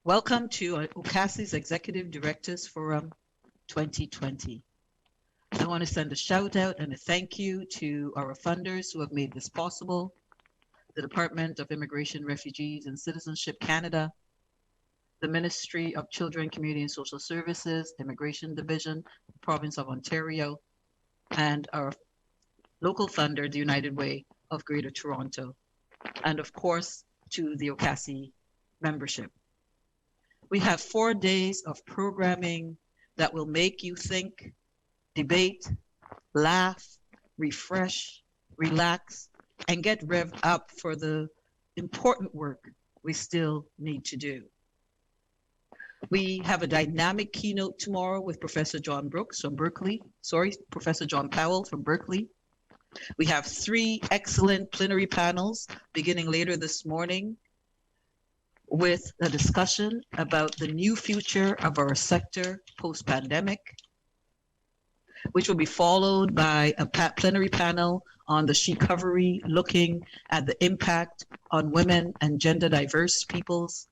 Welcome to OCASI's Executive Directors Forum 2020. I want to send a shout out and a thank you to our funders who have made this possible, the Department of Immigration, Refugees and Citizenship Canada, the Ministry of Children, Community and Social Services, Immigration Division, Province of Ontario, and our local funder, the United Way of Greater Toronto, and of course, to the OCASI membership. We have 4 days of programming that will make you think, debate, laugh, refresh, relax, and get revved up for the important work we still need to do. We have a dynamic keynote tomorrow with Professor John Brooks from Berkeley. Professor John Powell from Berkeley. We have 3 excellent plenary panels beginning later this morning with a discussion about the new future of our sector post-pandemic, which will be followed by a plenary panel on the she-covery, looking at the impact on women and gender diverse peoples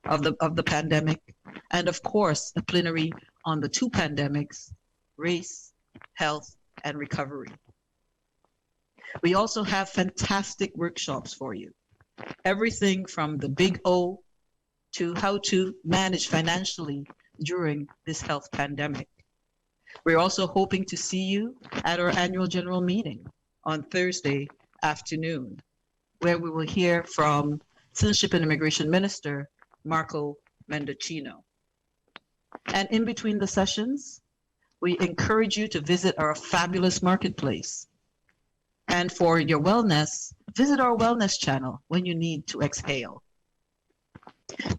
of the pandemic, and of course, a plenary on the 2 pandemics, race, health, and recovery. We also have fantastic workshops for you. Everything from the big O to how to manage financially during this health pandemic. We're also hoping to see you at our annual general meeting on Thursday afternoon, where we will hear from Citizenship and Immigration Minister Marco Mendocino. And in between the sessions, we encourage you to visit our fabulous marketplace. And for your wellness, visit our wellness channel when you need to exhale.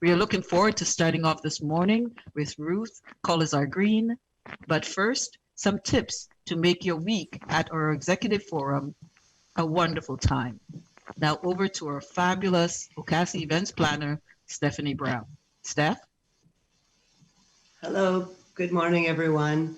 We are looking forward to starting off this morning with Ruth, Koleszar-Green. But first, some tips to make your week at our executive forum a wonderful time. Now over to our fabulous OCASI events planner, Stephanie Brown. Steph? Hello, good morning, everyone.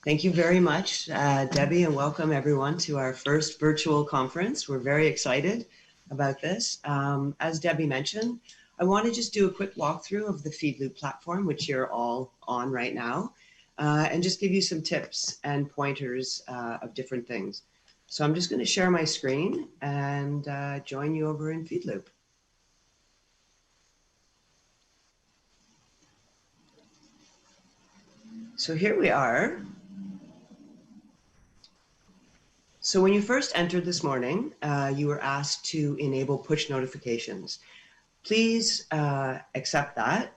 Thank you very much, Debbie, and welcome everyone to our first virtual conference. We're very excited about this. As Debbie mentioned, I want to just do a quick walkthrough of the FeedLoop platform, which you're all on right now, and just give you some tips and pointers of different things. So I'm just going to share my screen and join you over in FeedLoop. So here we are. So when you first entered this morning, you were asked to enable push notifications. Please accept that,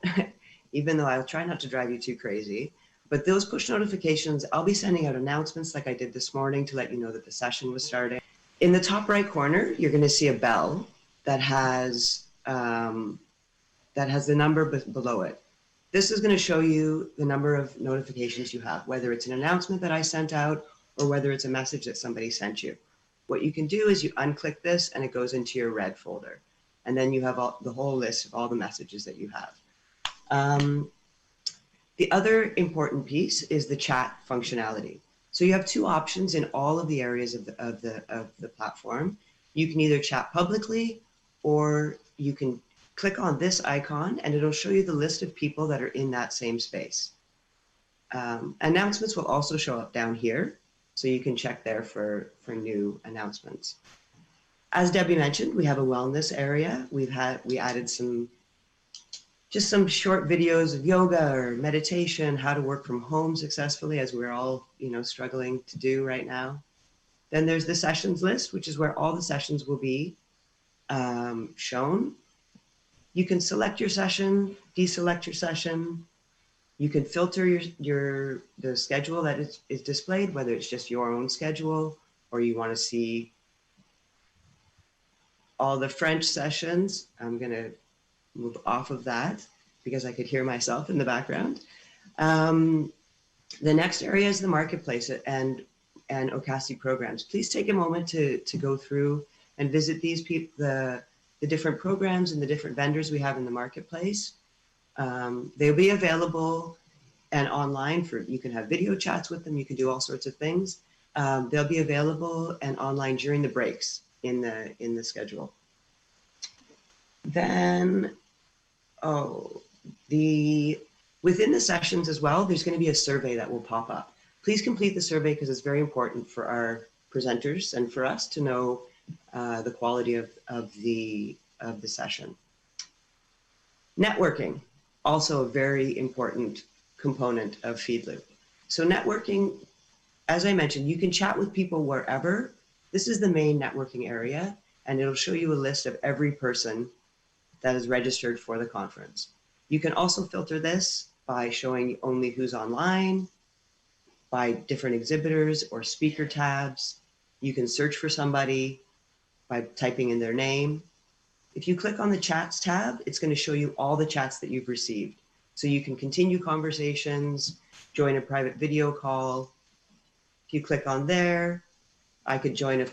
even though I'll try not to drive you too crazy. But those push notifications, I'll be sending out announcements like I did this morning to let you know that the session was starting. In the top right corner, you're going to see a bell that has the number below it. This is going to show you the number of notifications you have, whether it's an announcement that I sent out or whether it's a message that somebody sent you. What you can do is you unclick this and it goes into your red folder. And then you have the whole list of all the messages that you have. The other important piece is the chat functionality. So you have 2 options in all of the areas of the platform. You can either chat publicly, or you can click on this icon and it'll show you the list of people that are in that same space. Announcements will also show up down here, so you can check there for new announcements. As Debbie mentioned, we have a wellness area. We added some short videos of yoga or meditation, how to work from home successfully, as we're all struggling to do right now. Then there's the sessions list, which is where all the sessions will be shown. You can select your session, deselect your session. You can filter the schedule that is displayed, whether it's just your own schedule or you want to see all the French sessions. I'm going to move off of that because I could hear myself in the background. The next area is the marketplace and OCASI programs. Please take a moment to go through and visit these the different programs and the different vendors we have in the marketplace. They'll be available and online you can have video chats with them. You can do all sorts of things. They'll be available and online during the breaks in the schedule. Then, Within the sessions as well, there's going to be a survey that will pop up. Please complete the survey because it's very important for our presenters and for us to know the quality of the session. Networking, also a very important component of FeedLoop. So networking, as I mentioned, you can chat with people wherever. This is the main networking area, and it'll show you a list of every person that is registered for the conference. You can also filter this by showing only who's online, by different exhibitors or speaker tabs. You can search for somebody by typing in their name. If you click on the chats tab, it's going to show you all the chats that you've received. So you can continue conversations, join a private video call. If you click on there, I could join a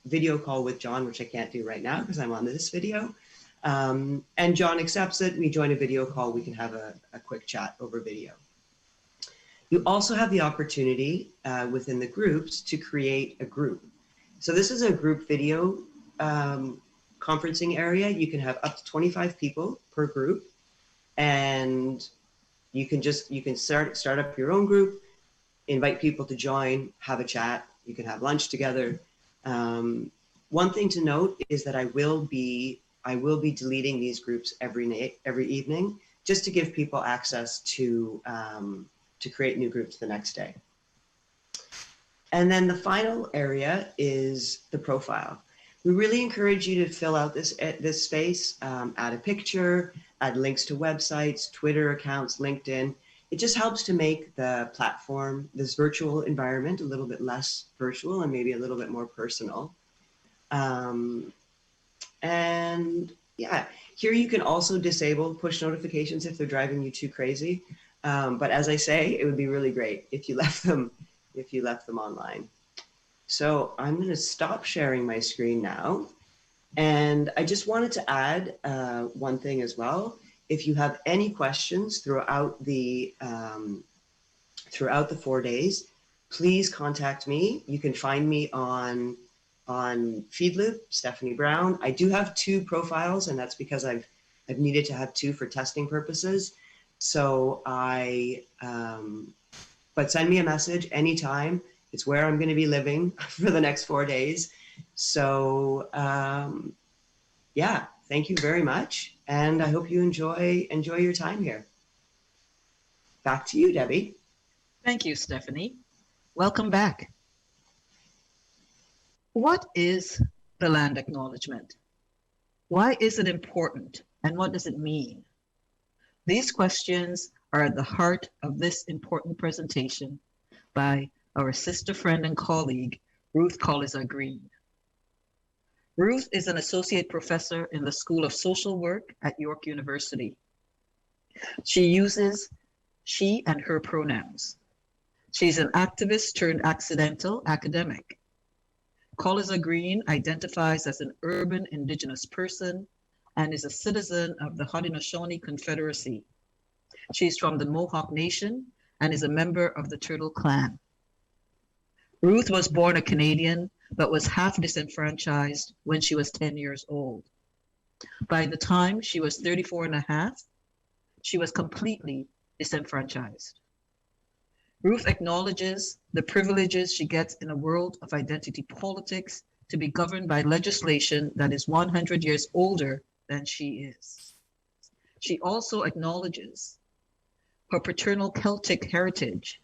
video call with John, which I can't do right now because I'm on this video. And John accepts it. We join a video call. We can have a quick chat over video. You also have the opportunity within the groups to create a group. So this is a group video conferencing area. You can have up to 25 people per group, and you can start up your own group, invite people to join, have a chat. You can have lunch together. One thing to note is that I will be deleting these groups every evening, just to give people access to create new groups the next day. And then the final area is the profile. We really encourage you to fill out this space, add a picture, add links to websites, Twitter accounts, LinkedIn. It just helps to make the platform, this virtual environment, a little bit less virtual and maybe a little bit more personal. And yeah, here you can also disable push notifications if they're driving you too crazy. But as I say, it would be really great if you left them online. So I'm going to stop sharing my screen now. And I just wanted to add one thing as well. If you have any questions throughout the 4 days, please contact me. You can find me on FeedLoop, Stephanie Brown. I do have 2 profiles, and that's because I've needed to have 2 for testing purposes. So but send me a message anytime. It's where I'm going to be living for the next 4 days. So yeah, thank you very much. And I hope you enjoy your time here. Back to you, Debbie. Thank you, Stephanie. Welcome back. What is the land acknowledgement? Why is it important? And what does it mean? These questions are at the heart of this important presentation by our sister friend and colleague, Ruth Koleszar-Green. Ruth is an associate professor in the School of Social Work at York University. She uses she and her pronouns. She's an activist turned accidental academic. Koleszar-Green identifies as an urban Indigenous person and is a citizen of the Haudenosaunee Confederacy. She's from the Mohawk Nation and is a member of the Turtle Clan. Ruth was born a Canadian, but was half disenfranchised when she was 10 years old. By the time she was 34 and a half, she was completely disenfranchised. Ruth acknowledges the privileges she gets in a world of identity politics to be governed by legislation that is 100 years older than she is. She also acknowledges her paternal Celtic heritage.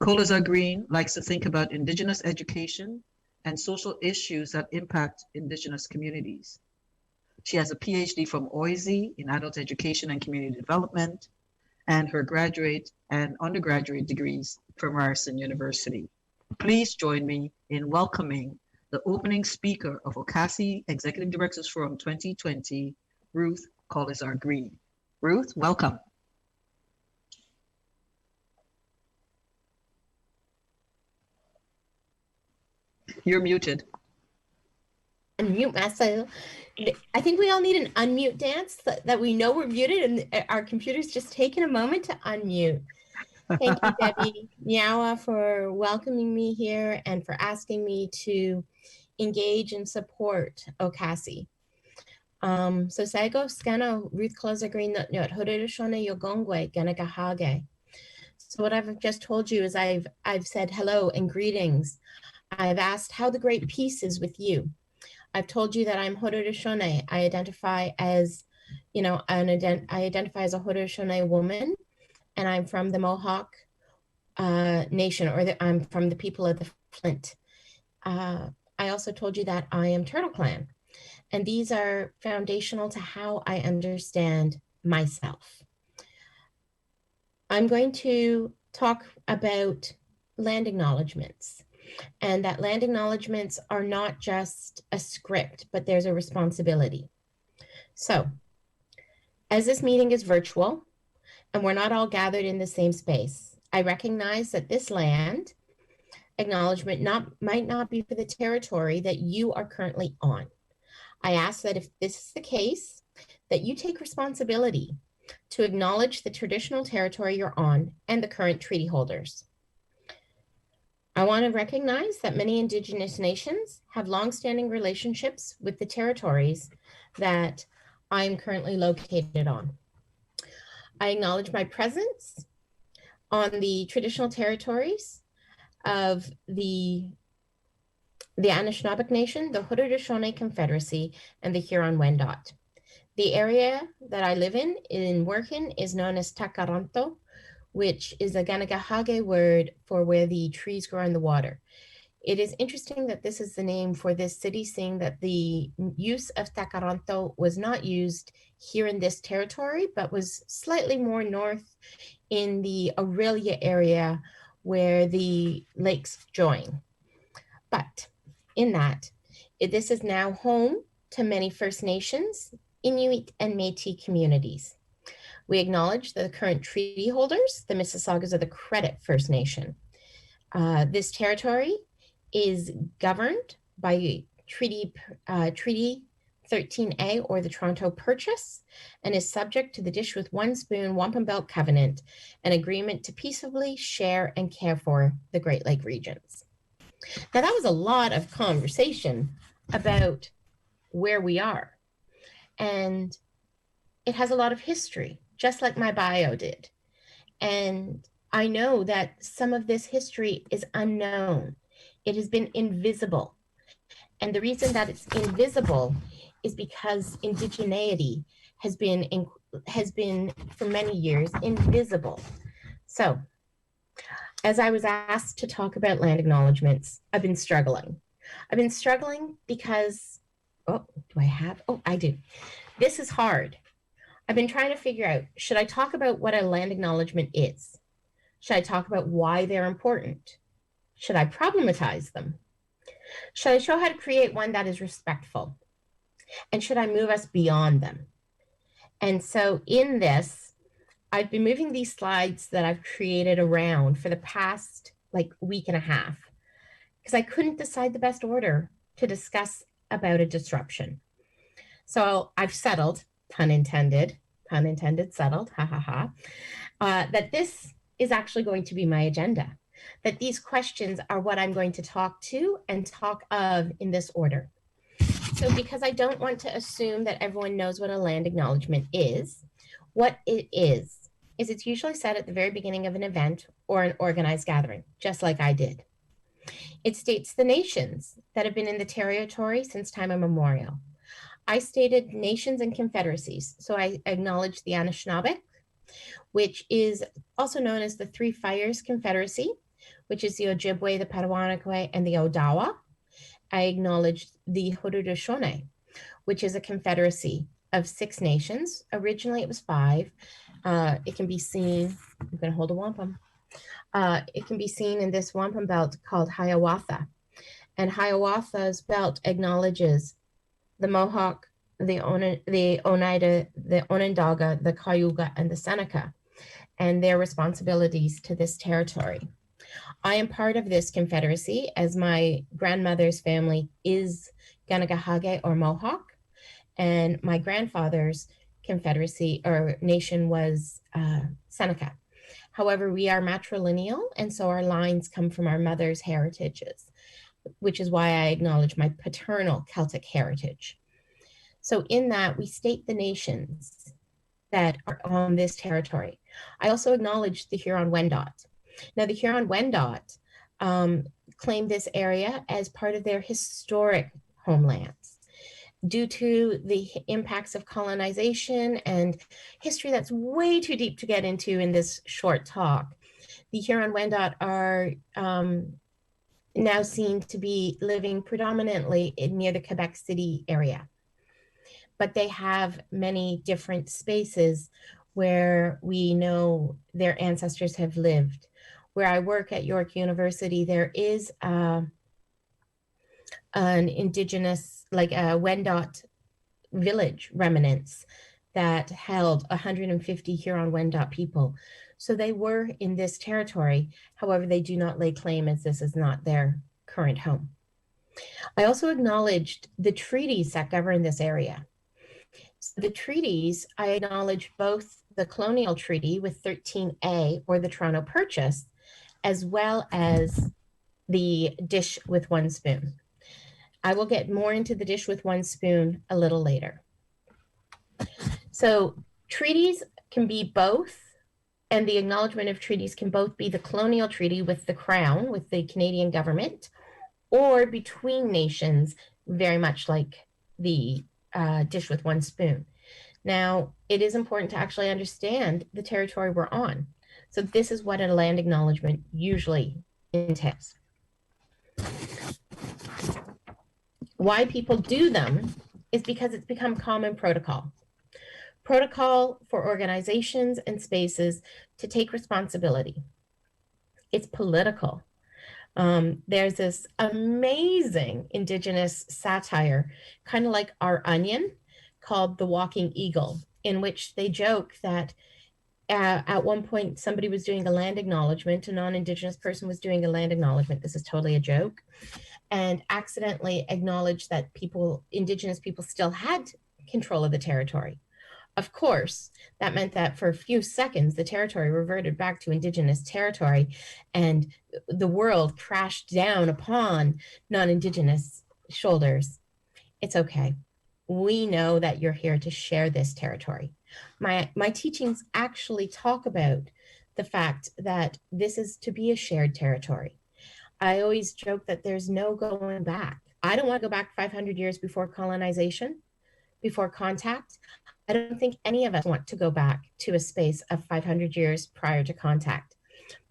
Koleszar-Green likes to think about Indigenous education and social issues that impact Indigenous communities. She has a PhD from OCASI in adult education and community development, and her graduate and undergraduate degrees from Ryerson University. Please join me in welcoming the opening speaker of OCASI Executive Directors Forum 2020, Ruth Koleszar-Green. Ruth, welcome. You're muted. Unmute myself. I think we all need an unmute dance that we know we're muted and our computer's just taking a moment to unmute. Thank you, Debbie Nyawa, for welcoming me here and for asking me to engage and support OCASI. So Sego Scano Ruth Koleszar-Green Nut Hodorishone Yogongwe Ganagahage. So what I've just told you is I've said hello and greetings. I've asked how the great peace is with you. I've told you that I'm Hodorishone. I identify as, I identify as a Hodorishone woman, and I'm from the Mohawk Nation, or I'm from the people of the Flint. I also told you that I am Turtle Clan, and these are foundational to how I understand myself. I'm going to talk about land acknowledgements, and that land acknowledgements are not just a script, but there's a responsibility. So, as this meeting is virtual, and we're not all gathered in the same space, I recognize that this land acknowledgement might not be for the territory that you are currently on. I ask that if this is the case, that you take responsibility to acknowledge the traditional territory you're on and the current treaty holders. I want to recognize that many Indigenous nations have longstanding relationships with the territories that I am currently located on. I acknowledge my presence on the traditional territories of the Anishinaabe Nation, the Haudenosaunee Confederacy, and the Huron Wendot. The area that I live in work in, is known as Takaranto, which is a Ganagahage word for where the trees grow in the water. It is interesting that this is the name for this city, seeing that the use of Takaranto was not used here in this territory, but was slightly more north in the Aurelia area where the lakes join. But in that, this is now home to many First Nations, Inuit, and Métis communities. We acknowledge the current treaty holders, the Mississaugas of the Credit First Nation. This territory is governed by Treaty 13A, or the Toronto Purchase, and is subject to the Dish with One Spoon Wampum Belt Covenant, an agreement to peaceably share and care for the Great Lake regions. Now, that was a lot of conversation about where we are, and it has a lot of history, just like my bio did. And I know that some of this history is unknown. It has been invisible. And the reason that it's invisible is because indigeneity has been for many years invisible. So, as I was asked to talk about land acknowledgements, I've been struggling. I've been struggling because, I do. This is hard. I've been trying to figure out, should I talk about what a land acknowledgement is? Should I talk about why they're important? Should I problematize them? Should I show how to create one that is respectful? And should I move us beyond them? And so in this, I've been moving these slides that I've created around for the past week and a half, because I couldn't decide the best order to discuss about a disruption. So I've settled, pun intended, settled, that this is actually going to be my agenda, that these questions are what I'm going to talk to and talk of in this order. So because I don't want to assume that everyone knows what a land acknowledgement is, what it is it's usually said at the very beginning of an event or an organized gathering, just like I did. It states the nations that have been in the territory since time immemorial. I stated nations and confederacies, so I acknowledged the Anishinaabe, which is also known as the Three Fires Confederacy, which is the Ojibwe, the Petawanikwe, and the Odawa. I acknowledged the Haudenosaunee, which is a confederacy of 6 nations. Originally, it was 5. It can be seen, I'm going to hold a wampum. It can be seen in this wampum belt called Hiawatha. And Hiawatha's belt acknowledges the Mohawk, the Oneida, the Onondaga, the Cayuga, and the Seneca, and their responsibilities to this territory. I am part of this confederacy as my grandmother's family is Ganagahage or Mohawk, and my grandfather's confederacy or nation was Seneca. However, we are matrilineal, and so our lines come from our mother's heritages, which is why I acknowledge my paternal Celtic heritage. So in that, we state the nations that are on this territory. I also acknowledge the Huron Wendot. Now, the Huron Wendot claimed this area as part of their historic homelands. Due to the impacts of colonization and history that's way too deep to get into in this short talk, the Huron Wendot are now seen to be living predominantly near the Quebec City area. But they have many different spaces where we know their ancestors have lived. Where I work at York University, there is an indigenous, like a Wendot village remnants that held 150 Huron Wendot people. So they were in this territory. However, they do not lay claim as this is not their current home. I also acknowledged the treaties that govern this area. So the treaties, I acknowledge both the colonial treaty with 13A, or the Toronto Purchase, as well as the dish with one spoon. I will get more into the dish with one spoon a little later. So treaties can be both, and the acknowledgement of treaties can both be the colonial treaty with the Crown, with the Canadian government, or between nations, very much like the dish with one spoon. Now, it is important to actually understand the territory we're on. So this is what a land acknowledgement usually entails. Why people do them is because it's become common protocol. Protocol for organizations and spaces to take responsibility. It's political. There's this amazing Indigenous satire, kind of like Our Onion, called The Walking Eagle, in which they joke that at one point somebody was doing a land acknowledgement, a non-Indigenous person was doing a land acknowledgement, this is totally a joke, and accidentally acknowledged that Indigenous people still had control of the territory. Of course, that meant that for a few seconds, the territory reverted back to Indigenous territory and the world crashed down upon non-Indigenous shoulders. It's okay. We know that you're here to share this territory. My teachings actually talk about the fact that this is to be a shared territory. I always joke that there's no going back. I don't want to go back 500 years before colonization, before contact. I don't think any of us want to go back to a space of 500 years prior to contact,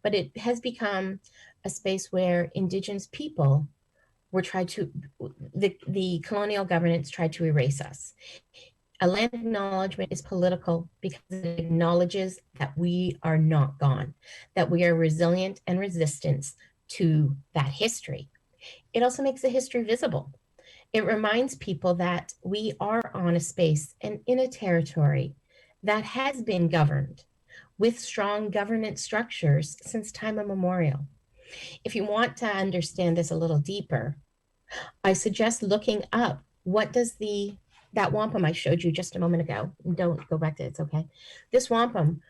but it has become a space where Indigenous people were the colonial governance tried to erase us. A land acknowledgement is political because it acknowledges that we are not gone, that we are resilient and resistant to that history. It also makes the history visible. It reminds people that we are on a space and in a territory that has been governed with strong governance structures since time immemorial. If you want to understand this a little deeper, I suggest looking up what does that wampum I showed you just a moment ago, don't go back to it, it's okay. This wampum,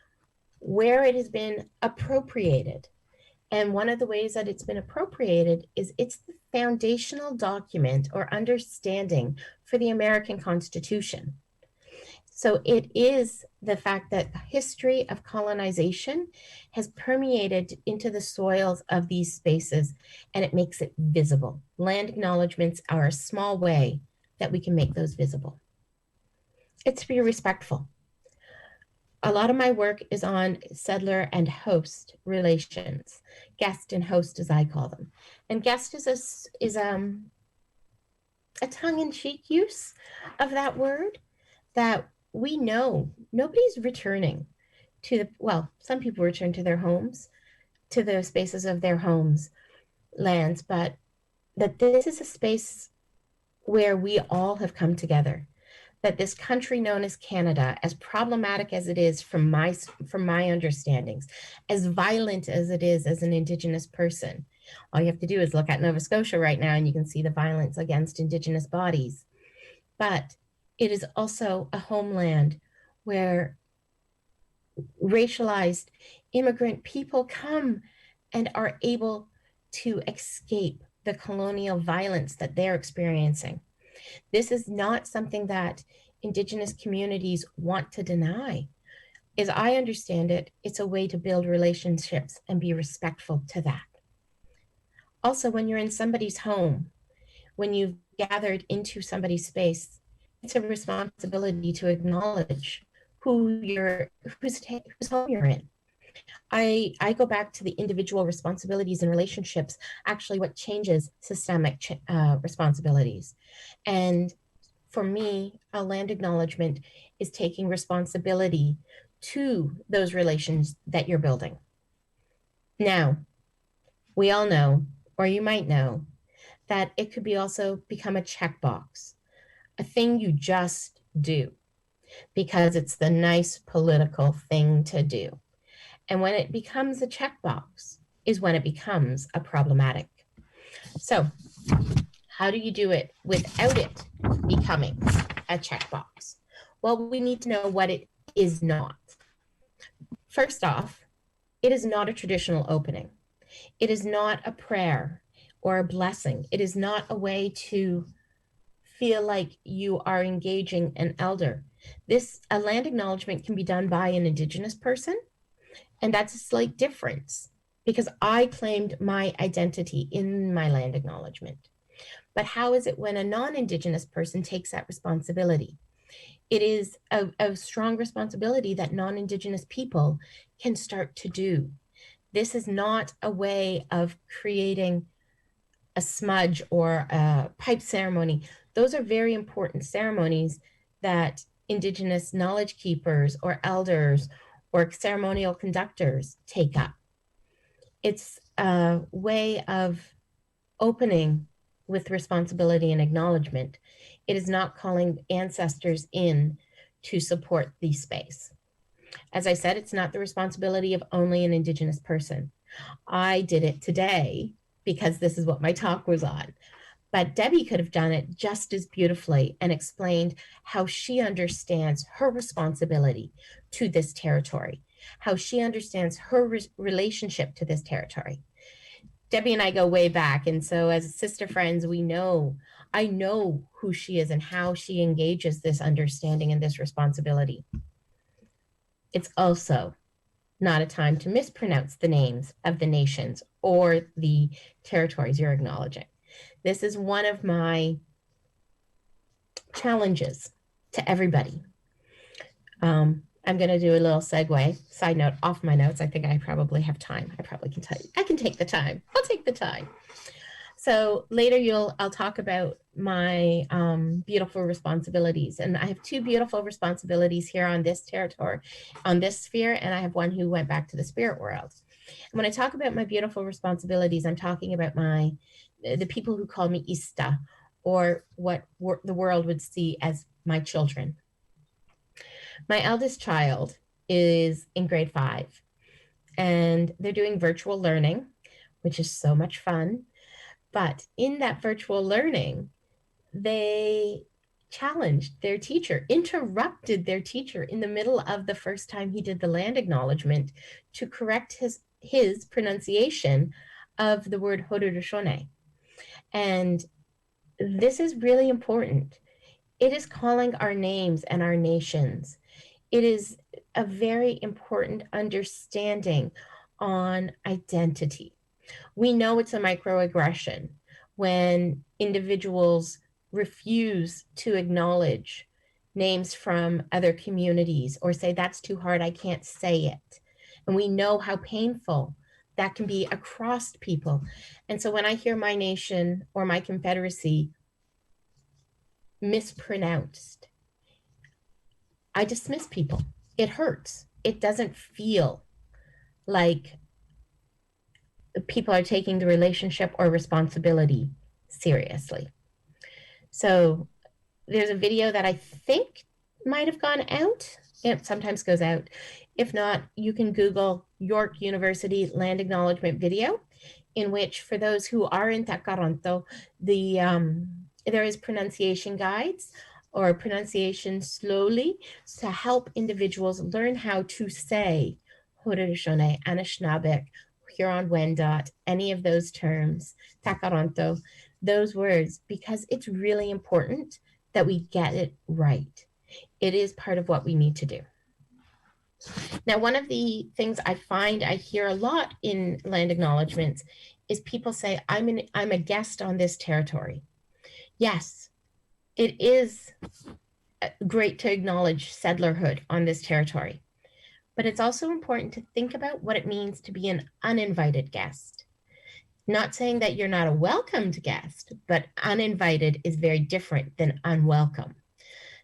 where it has been appropriated. And one of the ways that it's been appropriated is it's the foundational document or understanding for the American Constitution. So it is the fact that history of colonization has permeated into the soils of these spaces, and it makes it visible. Land acknowledgements are a small way that we can make those visible. It's to be respectful. A lot of my work is on settler and host relations, guest and host, as I call them. And guest is a tongue-in-cheek use of that word that we know nobody's returning to some people return to their homes, to the spaces of their homes, lands, but that this is a space where we all have come together. That this country known as Canada, as problematic as it is from my understandings, as violent as it is as an Indigenous person, all you have to do is look at Nova Scotia right now and you can see the violence against Indigenous bodies. But it is also a homeland where racialized immigrant people come and are able to escape the colonial violence that they're experiencing. This is not something that Indigenous communities want to deny. As I understand it, it's a way to build relationships and be respectful to that. Also, when you're in somebody's home, when you've gathered into somebody's space, it's a responsibility to acknowledge whose home you're in. I go back to the individual responsibilities and relationships, actually what changes systemic responsibilities. And for me, a land acknowledgement is taking responsibility to those relations that you're building. Now, we all know, or you might know, that it could be also become a checkbox, a thing you just do because it's the nice political thing to do. And when it becomes a checkbox is when it becomes a problematic. So how do you do it without it becoming a checkbox? Well, we need to know what it is not. First off, it is not a traditional opening. It is not a prayer or a blessing. It is not a way to feel like you are engaging an elder. A land acknowledgement can be done by an Indigenous person, and that's a slight difference because I claimed my identity in my land acknowledgement. But how is it when a non-Indigenous person takes that responsibility? It is a strong responsibility that non-Indigenous people can start to do. This is not a way of creating a smudge or a pipe ceremony. Those are very important ceremonies that Indigenous knowledge keepers or elders or ceremonial conductors take up. It's a way of opening with responsibility and acknowledgement. It is not calling ancestors in to support the space. As I said, it's not the responsibility of only an Indigenous person. I did it today because this is what my talk was on. But Debbie could have done it just as beautifully and explained how she understands her responsibility to this territory, how she understands her relationship to this territory. Debbie and I go way back. And so as sister friends, I know who she is and how she engages this understanding and this responsibility. It's also not a time to mispronounce the names of the nations or the territories you're acknowledging. This is one of my challenges to everybody. I'm going to do a little segue, side note off my notes. I think I probably have time. I probably can tell you. I can take the time. I'll take the time. So later I'll talk about my beautiful responsibilities. And I have two beautiful responsibilities here on this territory, on this sphere, and I have one who went back to the spirit world. And when I talk about my beautiful responsibilities, I'm talking about the people who call me Ista, or what the world would see as my children. My eldest child is in grade 5, and they're doing virtual learning, which is so much fun. But in that virtual learning, they challenged their teacher, interrupted their teacher in the middle of the first time he did the land acknowledgement to correct his pronunciation of the word Haudenosaunee. And this is really important. It is calling our names and our nations. It is a very important understanding on identity. We know it's a microaggression when individuals refuse to acknowledge names from other communities or say, that's too hard, I can't say it. And we know how painful that can be across people. And so when I hear my nation or my confederacy mispronounced, I dismiss people. It hurts. It doesn't feel like people are taking the relationship or responsibility seriously. So there's a video that I think might have gone out. It sometimes goes out. If not, you can Google York University land acknowledgement video, in which for those who are in Takaranto, there is pronunciation guides or pronunciation slowly to help individuals learn how to say Haudenosaunee, Anishinaabeg, Huron Wendot, any of those terms, Takaranto. those words because it's really important that we get it right. It is part of what we need to do. Now, one of the things I find I hear a lot in land acknowledgements is people say, I'm a guest on this territory. Yes, it is great to acknowledge settlerhood on this territory, but it's also important to think about what it means to be an uninvited guest. Not saying that you're not a welcomed guest, but uninvited is very different than unwelcome.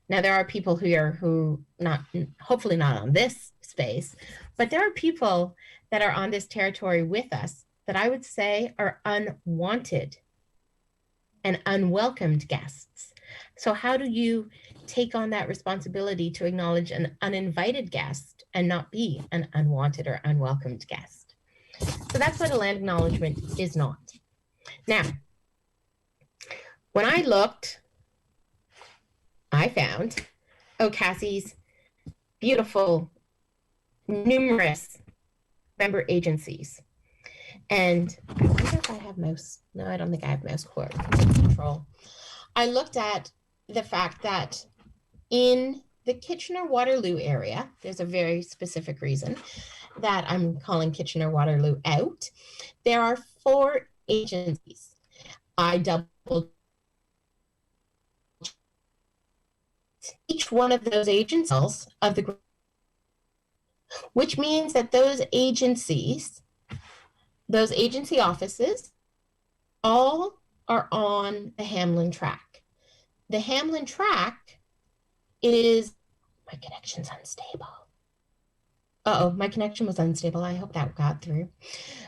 Now, there are people who not, hopefully not on this space, but there are people that are on this territory with us that I would say are unwanted and unwelcomed guests. So how do you take on that responsibility to acknowledge an uninvited guest and not be an unwanted or unwelcomed guest? So that's what a land acknowledgement is not. Now, when I looked, I found OCASI's beautiful, numerous member agencies. And I wonder if I have mouse. No, I don't think I have mouse control. I looked at the fact that in the Kitchener-Waterloo area, there's a very specific reason that I'm calling Kitchener-Waterloo out. There are 4 agencies. I doubled each one of those agencies of the, which means that those agency offices all are on the Hamlin track. The Hamlin track is, my connection's unstable. Uh-oh, my connection was unstable. I hope that got through.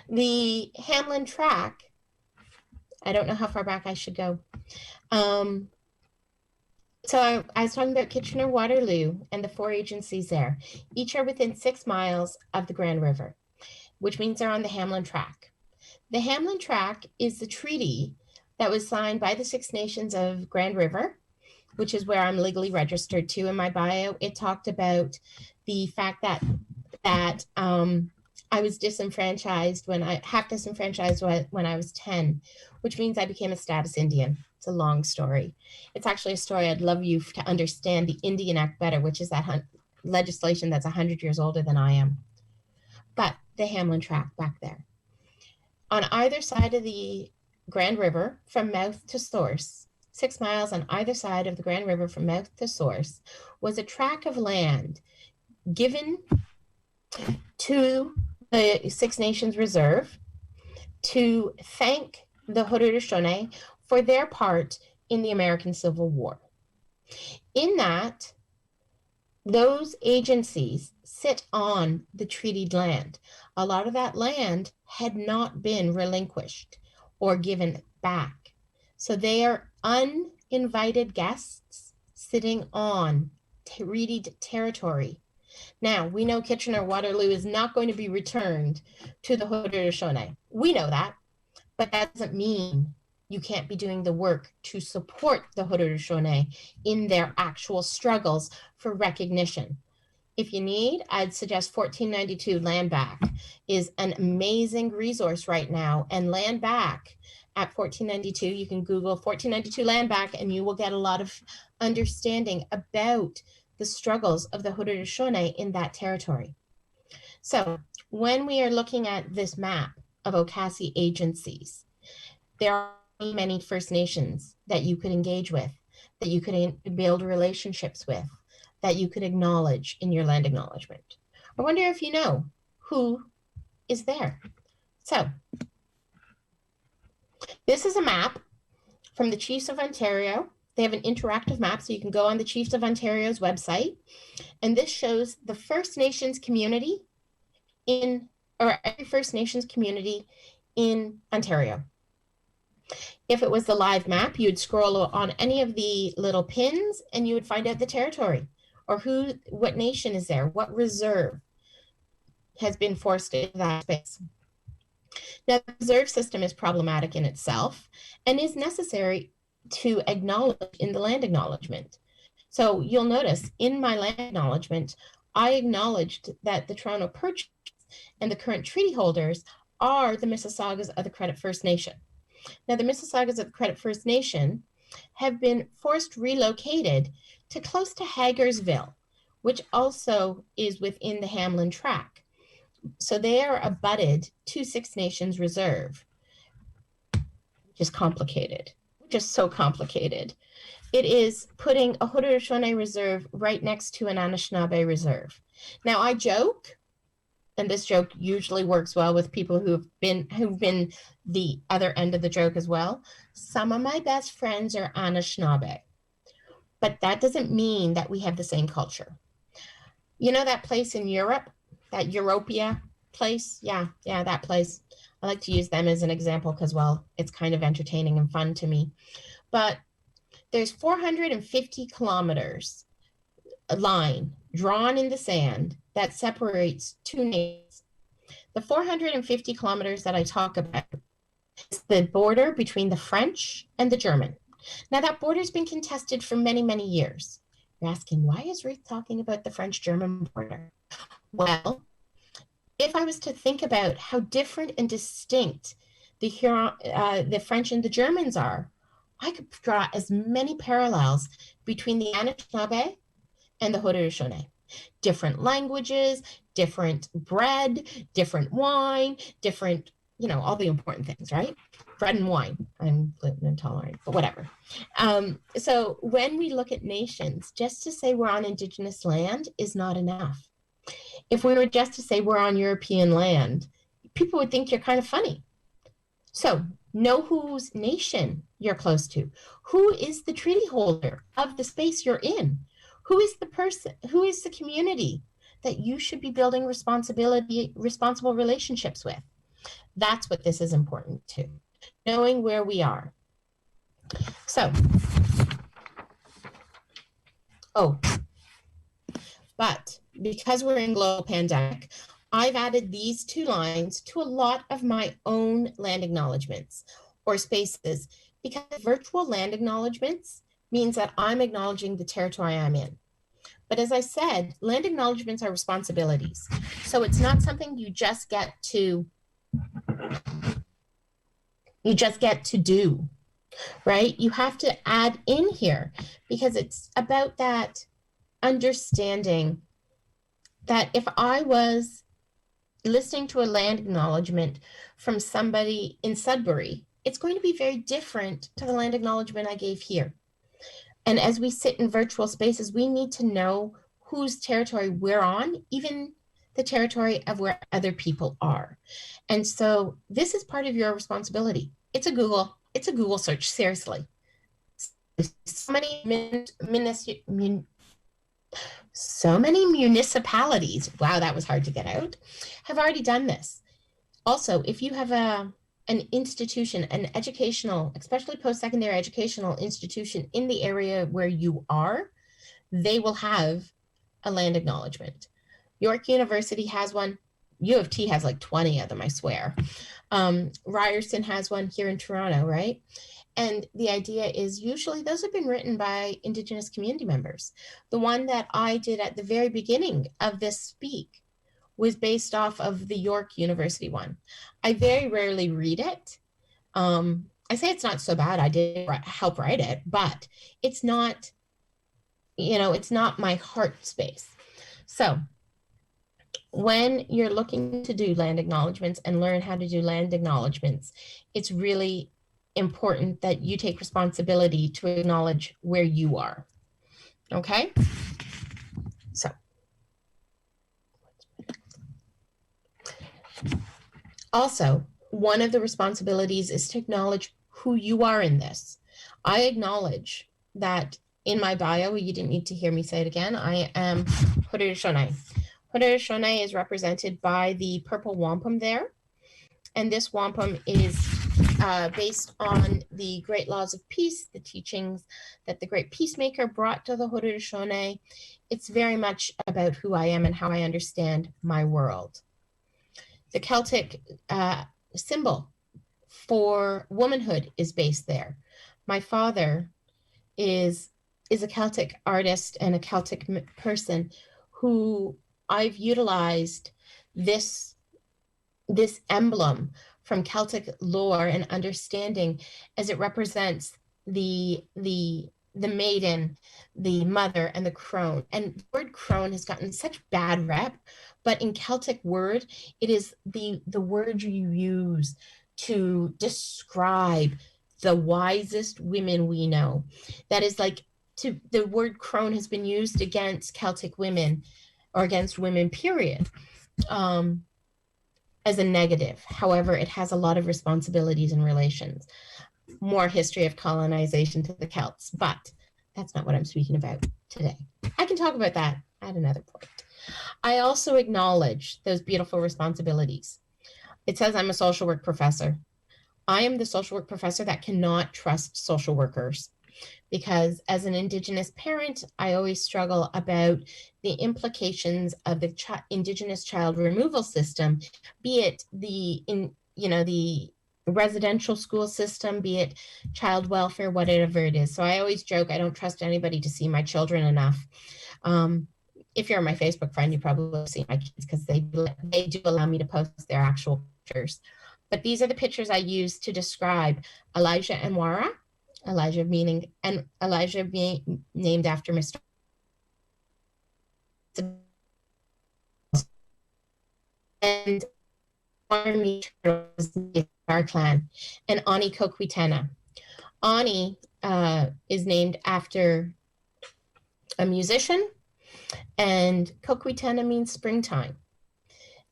The Hamlin track, I don't know how far back I should go. So I was talking about Kitchener-Waterloo and the 4 agencies there. Each are within 6 miles of the Grand River, which means they're on the Hamlin track. The Hamlin track is the treaty that was signed by the 6 nations of Grand River, which is where I'm legally registered to. In my bio, it talked about the fact that I was disenfranchised when I was 10, which means I became a status Indian. It's a long story. It's actually a story I'd love you to understand the Indian Act better, which is that legislation that's 100 years older than I am. But the Hamlin track back there. On either side of the Grand River from mouth to source, 6 miles on either side of the Grand River from mouth to source, was a tract of land given to the 6 Nations Reserve to thank the Haudenosaunee for their part in the American Civil War. In that, those agencies sit on the treated land. A lot of that land had not been relinquished or given back. So they are uninvited guests sitting on treated territory. Now, we know Kitchener-Waterloo is not going to be returned to the Haudenosaunee. We know that, but that doesn't mean you can't be doing the work to support the Haudenosaunee in their actual struggles for recognition. If you need, I'd suggest 1492 Land Back is an amazing resource right now. And Land Back at 1492, you can Google 1492 Land Back and you will get a lot of understanding about the struggles of the Haudenosaunee in that territory. So when we are looking at this map of OCASI agencies, there are many First Nations that you could engage with, that you could build relationships with, that you could acknowledge in your land acknowledgement. I wonder if you know who is there. So this is a map from the Chiefs of Ontario. They have an interactive map, so you can go on the Chiefs of Ontario's website. And this shows the First Nations community every First Nations community in Ontario. If it was the live map, you'd scroll on any of the little pins and you would find out the territory or what nation is there, what reserve has been forced into that space. Now, the reserve system is problematic in itself and is necessary to acknowledge in the land acknowledgement. So you'll notice in my land acknowledgement, I acknowledged that the Toronto Purchase and the current treaty holders are the Mississaugas of the Credit First Nation. Now, the Mississaugas of the Credit First Nation have been forced relocated to close to Hagersville, which also is within the Hamlin Tract. So they are abutted to Six Nations Reserve, which is complicated, just so complicated. It is putting a Haudenosaunee Reserve right next to an Anishinaabe Reserve. Now, I joke, and this joke usually works well with people who've been the other end of the joke as well. Some of my best friends are Anishinaabe, but that doesn't mean that we have the same culture. You know that place in Europe, that Europia place? Yeah, that place. I like to use them as an example because, well, it's kind of entertaining and fun to me. But there's 450 kilometers a line drawn in the sand that separates two nations. The 450 kilometers that I talk about is the border between the French and the German. Now, that border's been contested for many, many years. You're asking, why is Ruth talking about the French-German border? Well, if I was to think about how different and distinct the French and the Germans are, I could draw as many parallels between the Anishinaabe and the Haudenosaunee. Different languages, different bread, different wine, different, all the important things, right? Bread and wine. I'm gluten intolerant, but whatever. So when we look at nations, just to say we're on Indigenous land is not enough. If we were just to say we're on European land, people would think you're kind of funny. So know whose nation you're close to. Who is the treaty holder of the space you're in? Who is the person, who is the community that you should be building responsible relationships with? That's what this is important to, knowing where we are. So, but because we're in global pandemic, I've added these two lines to a lot of my own land acknowledgements or spaces, because virtual land acknowledgements means that I'm acknowledging the territory I'm in. But as I said, land acknowledgements are responsibilities. So it's not something you just get to do, right? You have to add in here, because it's about that understanding that if I was listening to a land acknowledgement from somebody in Sudbury, it's going to be very different to the land acknowledgement I gave here. And as we sit in virtual spaces, we need to know whose territory we're on, even the territory of where other people are. And so this is part of your responsibility. It's a Google search, seriously. So many municipalities, wow, that was hard to get out, have already done this. Also, if you have an institution, an educational, especially post-secondary educational institution in the area where you are, they will have a land acknowledgement. York University has one. U of T has like 20 of them, I swear. Ryerson has one here in Toronto, right? And the idea is usually those have been written by Indigenous community members. The one that I did at the very beginning of this speak was based off of the York University one. I very rarely read it. I say it's not so bad. I did help write it, but it's not, it's not my heart space. So when you're looking to do land acknowledgements and learn how to do land acknowledgements, it's really important that you take responsibility to acknowledge where you are. Okay? So also, one of the responsibilities is to acknowledge who you are in this. I acknowledge that in my bio, you didn't need to hear me say it again, I am Haudenosaunee. Haudenosaunee is represented by the purple wampum there. And this wampum is based on the great laws of peace, the teachings that the great peacemaker brought to the Haudenosaunee. It's very much about who I am and how I understand my world. The Celtic symbol for womanhood is based there. My father is a Celtic artist and a Celtic person who I've utilized this emblem from Celtic lore and understanding, as it represents the maiden, the mother, and the crone. And the word crone has gotten such bad rep, but in Celtic word, it is the word you use to describe the wisest women we know. That is like, the word crone has been used against Celtic women, or against women, period, as a negative. However, it has a lot of responsibilities and relations. More history of colonization to the Celts, but that's not what I'm speaking about today. I can talk about that at another point. I also acknowledge those beautiful responsibilities. It says I'm a social work professor. I am the social work professor that cannot trust social workers, because as an Indigenous parent, I always struggle about the implications of the Indigenous child removal system, be it the residential school system, be it child welfare, whatever it is. So I always joke, I don't trust anybody to see my children enough. If you're my Facebook friend, you probably see my kids, because they do allow me to post their actual pictures. But these are the pictures I use to describe Elijah and Wara. Elijah being named after Mr. And our clan, and Ani Coquitana. Ani is named after a musician, and Coquitana means springtime,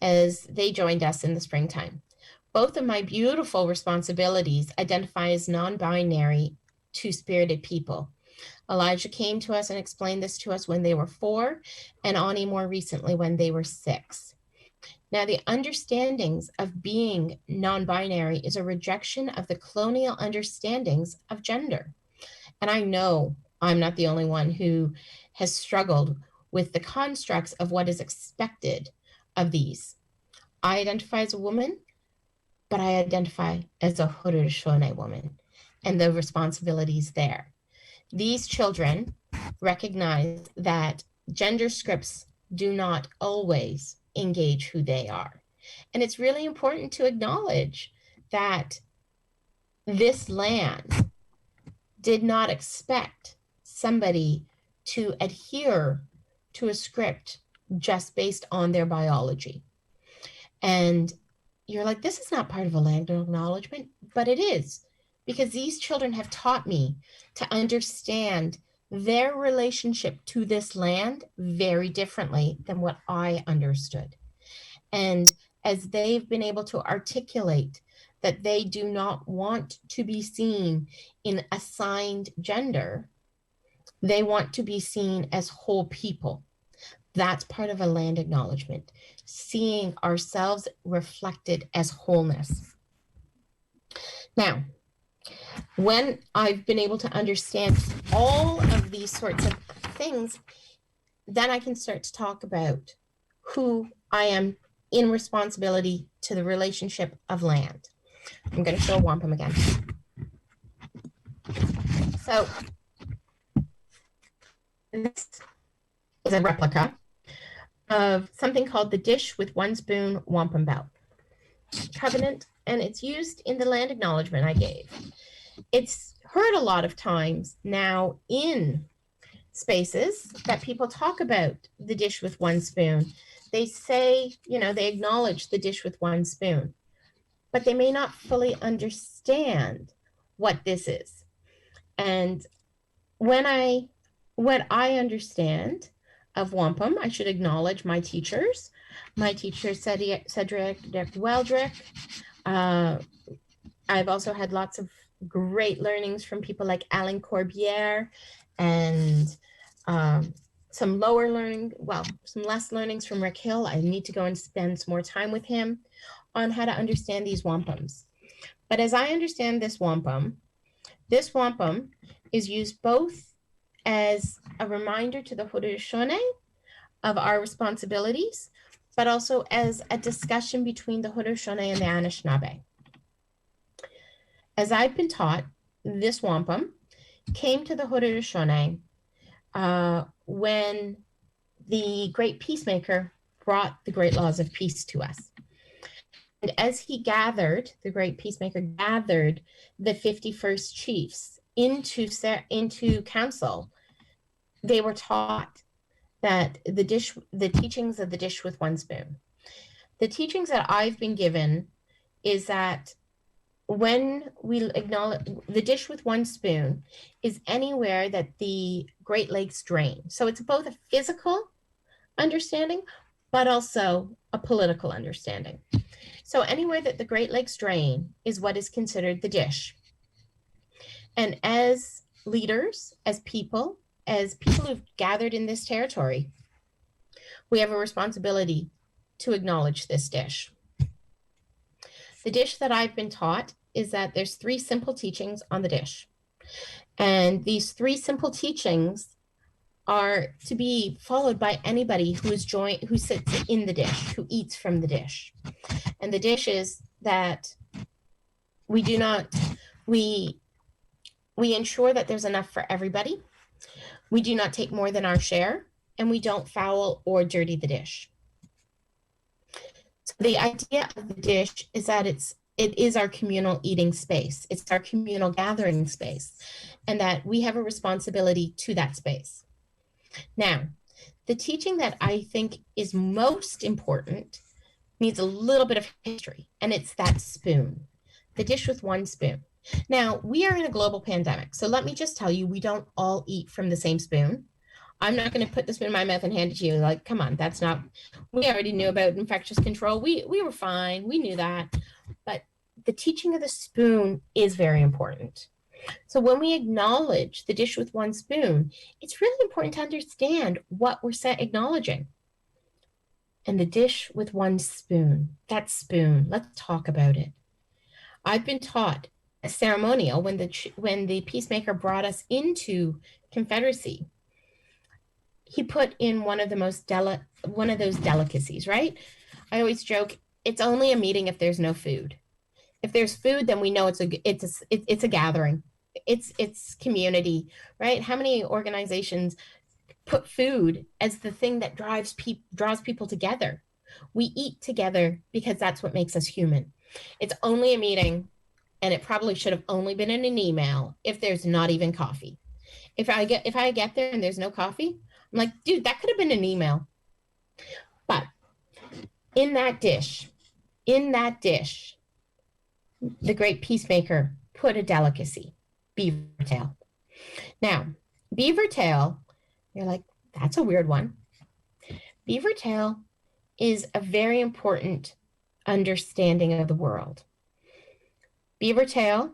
as they joined us in the springtime. Both of my beautiful responsibilities identify as non-binary, two-spirited people. Elijah came to us and explained this to us when they were 4, and Ani more recently when they were 6. Now, the understandings of being non-binary is a rejection of the colonial understandings of gender. And I know I'm not the only one who has struggled with the constructs of what is expected of these. I identify as a woman, but I identify as a Haudenosaunee woman, and the responsibilities there. These children recognize that gender scripts do not always engage who they are. And it's really important to acknowledge that this land did not expect somebody to adhere to a script just based on their biology. And you're like, this is not part of a land acknowledgement, but it is, because these children have taught me to understand their relationship to this land very differently than what I understood. And as they've been able to articulate that they do not want to be seen in assigned gender, they want to be seen as whole people. That's part of a land acknowledgement, seeing ourselves reflected as wholeness. Now, when I've been able to understand all of these sorts of things, then I can start to talk about who I am in responsibility to the relationship of land. I'm going to show wampum again. So this is a replica of something called the dish with one spoon wampum belt covenant, and it's used in the land acknowledgement I gave. It's heard a lot of times now in spaces that people talk about the dish with one spoon. They say, they acknowledge the dish with one spoon, but they may not fully understand what this is. And what I understand of wampum, I should acknowledge my teachers. My teacher, Cedric Weldrick. I've also had lots of great learnings from people like Alan Corbière, and some less learnings from Rick Hill. I need to go and spend some more time with him on how to understand these wampums. But as I understand this wampum is used both as a reminder to the Haudenosaunee of our responsibilities, but also as a discussion between the Haudenosaunee and the Anishinaabe. As I've been taught, this wampum came to the Haudenosaunee when the great peacemaker brought the great laws of peace to us. as he gathered, the great peacemaker gathered the 51st chiefs into council, they were taught that the teachings of the dish with one spoon. The teachings that I've been given is that when we acknowledge the dish with one spoon is anywhere that the Great Lakes drain. So it's both a physical understanding, but also a political understanding. So anywhere that the Great Lakes drain is what is considered the dish. And as leaders, as people who've gathered in this territory, we have a responsibility to acknowledge this dish. The dish that I've been taught is that there's 3 simple teachings on the dish. And these 3 simple teachings are to be followed by anybody who sits in the dish, who eats from the dish. And the dish is that we ensure that there's enough for everybody. We do not take more than our share, and we don't foul or dirty the dish. So the idea of the dish is that it is our communal eating space. It's our communal gathering space, and that we have a responsibility to that space. Now, the teaching that I think is most important needs a little bit of history, and it's that spoon, the dish with one spoon. Now, we are in a global pandemic, so let me just tell you, we don't all eat from the same spoon. I'm not going to put the spoon in my mouth and hand it to you. Like, come on, that's not, we already knew about infectious control. We were fine. We knew that. But the teaching of the spoon is very important. So when we acknowledge the dish with one spoon, it's really important to understand what we're acknowledging. And the dish with one spoon, that spoon, let's talk about it. I've been taught a ceremonial when the peacemaker brought us into Confederacy. He put in one of those delicacies, right? I always joke, it's only a meeting if there's no food. If there's food, then we know it's a gathering. It's community, right? How many organizations put food as the thing that draws people together? We eat together because that's what makes us human. It's only a meeting, and it probably should have only been in an email if there's not even coffee. If I get there and there's no coffee, I'm like, dude, that could have been an email. But in that dish, the great peacemaker put a delicacy, beaver tail. Now, beaver tail, you're like, that's a weird one. Beaver tail is a very important understanding of the world. Beaver tail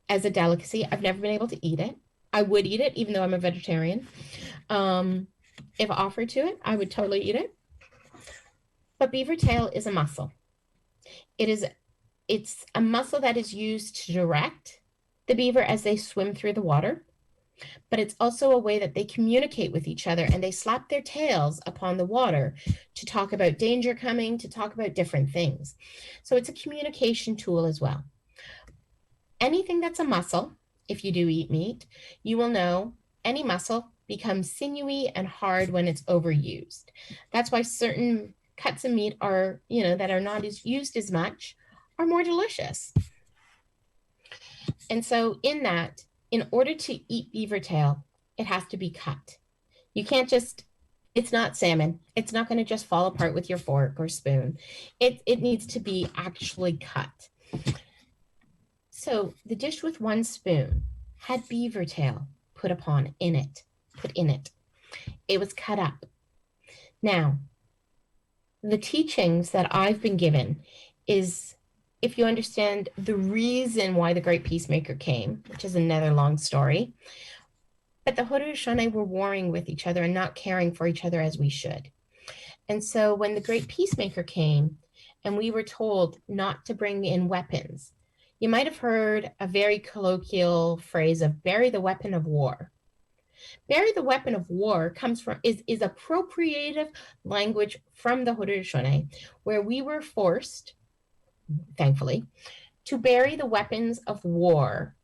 as a delicacy, I've never been able to eat it. I would eat it, even though I'm a vegetarian. If offered to it, I would totally eat it. But beaver tail is a muscle. It's a muscle that is used to direct the beaver as they swim through the water, but it's also a way that they communicate with each other, and they slap their tails upon the water to talk about danger coming, to talk about different things. So it's a communication tool as well. Anything that's a muscle, if you do eat meat, you will know any muscle becomes sinewy and hard when it's overused. That's why certain cuts of meat are, that are not used as much, are more delicious. And so in order to eat beaver tail, it has to be cut. You can't it's not salmon. It's not going to just fall apart with your fork or spoon. It needs to be actually cut. So the dish with one spoon had beaver tail put in it. It was cut up. Now, the teachings that I've been given is, if you understand the reason why the great peacemaker came, which is another long story, but the Haudenosaunee were warring with each other and not caring for each other as we should. And so when the great peacemaker came and we were told not to bring in weapons, you might have heard a very colloquial phrase of bury the weapon of war. Bury the weapon of war is appropriative language from the Haudenosaunee, where we were forced, thankfully, to bury the weapons of war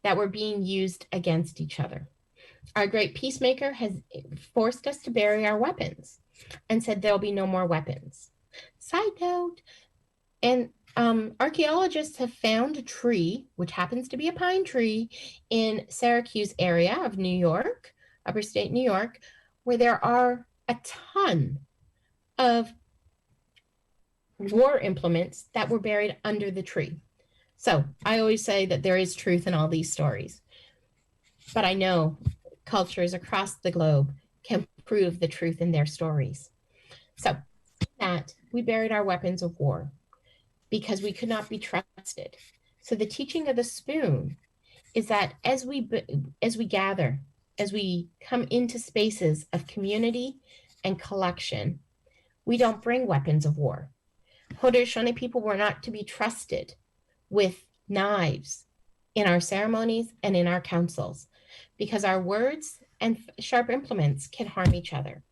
that were being used against each other. Our great peacemaker has forced us to bury our weapons and said there'll be no more weapons. Side note, And archaeologists have found a tree, which happens to be a pine tree, in Syracuse area of New York, upper state New York, where there are a ton of war implements that were buried under the tree. So I always say that there is truth in all these stories, but I know cultures across the globe can prove the truth in their stories. So that we buried our weapons of war because we could not be trusted. So the teaching of the spoon is that as we gather, as we come into spaces of community and collection, we don't bring weapons of war. Haudenosaunee people were not to be trusted with knives in our ceremonies and in our councils because our words and sharp implements can harm each other.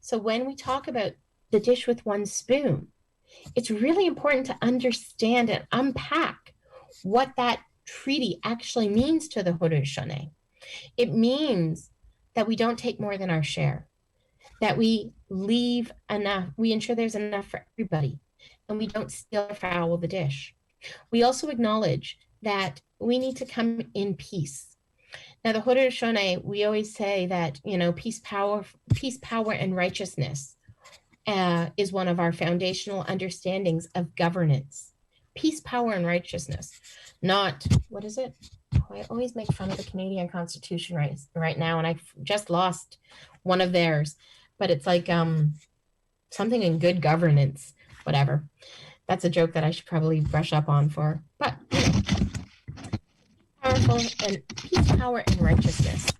So when we talk about the dish with one spoon, it's really important to understand and unpack what that treaty actually means to the Haudenosaunee. It means that we don't take more than our share, that we leave enough, we ensure there's enough for everybody, and we don't steal or foul the dish. We also acknowledge that we need to come in peace. Now, the Haudenosaunee, we always say that, peace, power, and righteousness is one of our foundational understandings of governance. Peace, power, and righteousness, not, what is it? Oh, I always make fun of the Canadian Constitution right now, and I just lost one of theirs, but it's like something in good governance, whatever. That's a joke that I should probably brush up on for, but powerful and peace, power, and righteousness.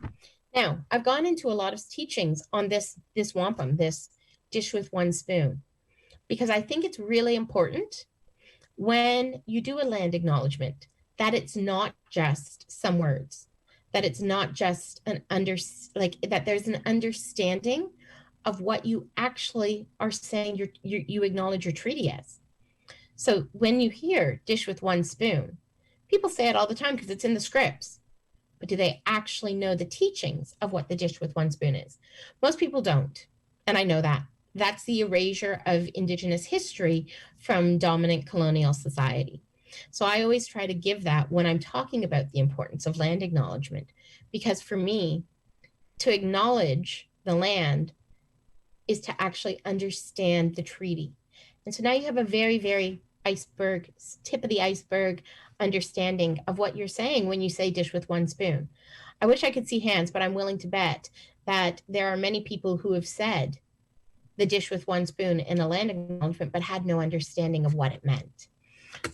Now, I've gone into a lot of teachings on this wampum, this dish with one spoon, because I think it's really important when you do a land acknowledgement that it's not just some words, that it's not just that there's an understanding of what you actually are saying you acknowledge your treaty as. So when you hear dish with one spoon, people say it all the time because it's in the scripts, but do they actually know the teachings of what the dish with one spoon is? Most people don't, and I know that. That's the erasure of Indigenous history from dominant colonial society. So I always try to give that when I'm talking about the importance of land acknowledgement, because for me, to acknowledge the land is to actually understand the treaty. And so now you have a very, very tip of the iceberg understanding of what you're saying when you say dish with one spoon. I wish I could see hands, but I'm willing to bet that there are many people who have said the dish with one spoon in a land acknowledgement, but had no understanding of what it meant.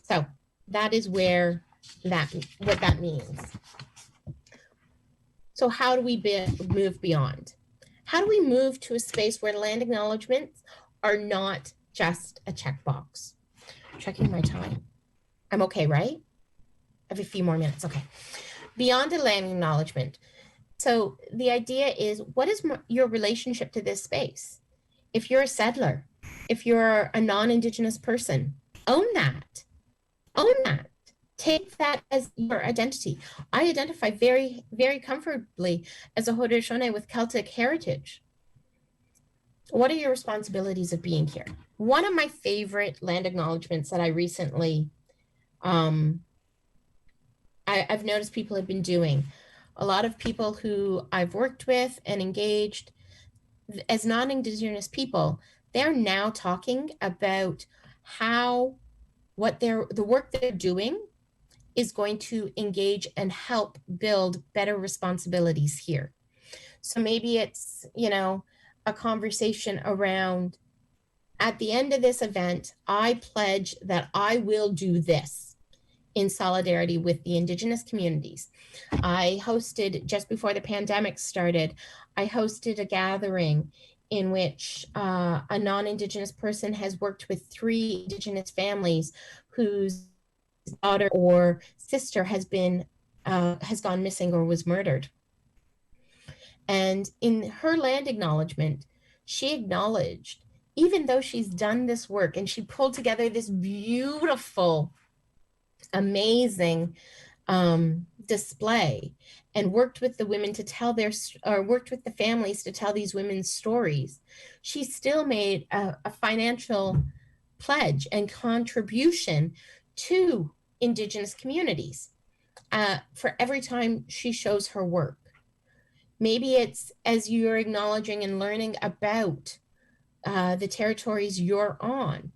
So that is what that means. So how do we move beyond? How do we move to a space where land acknowledgements are not just a checkbox? Checking my time. I'm okay, right? I have a few more minutes. Okay. Beyond a land acknowledgement. So the idea is, what is your relationship to this space? If you're a settler, if you're a non-Indigenous person, own that. Own that. Take that as your identity. I identify very, very comfortably as a Haudenosaunee with Celtic heritage. What are your responsibilities of being here? One of my favorite land acknowledgements that I recently, I've noticed people have been doing, a lot of people who I've worked with and engaged as non-Indigenous people, they're now talking about how the work they're doing is going to engage and help build better responsibilities here. So maybe it's, a conversation around, at the end of this event, I pledge that I will do this in solidarity with the Indigenous communities. I hosted, just before the pandemic started, I hosted a gathering in which a non-Indigenous person has worked with 3 Indigenous families whose daughter or sister has gone missing or was murdered. And in her land acknowledgement, she acknowledged, even though she's done this work and she pulled together this beautiful, amazing display and worked with the women to tell worked with the families to tell these women's stories, she still made a financial pledge and contribution to Indigenous communities for every time she shows her work. Maybe it's as you're acknowledging and learning about the territories you're on,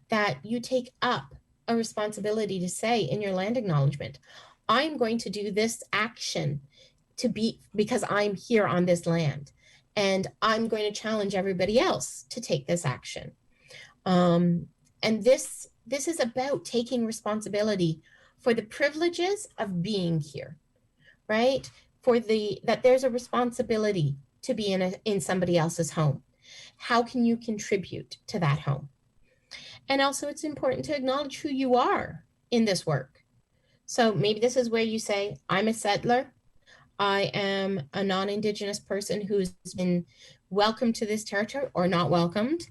that you take up a responsibility to say in your land acknowledgement, I'm going to do this action because I'm here on this land, and I'm going to challenge everybody else to take this action. And this is about taking responsibility for the privileges of being here, right? That there's a responsibility to be in somebody else's home. How can you contribute to that home? And also it's important to acknowledge who you are in this work. So maybe this is where you say, I'm a settler. I am a non-Indigenous person who's been welcomed to this territory or not welcomed.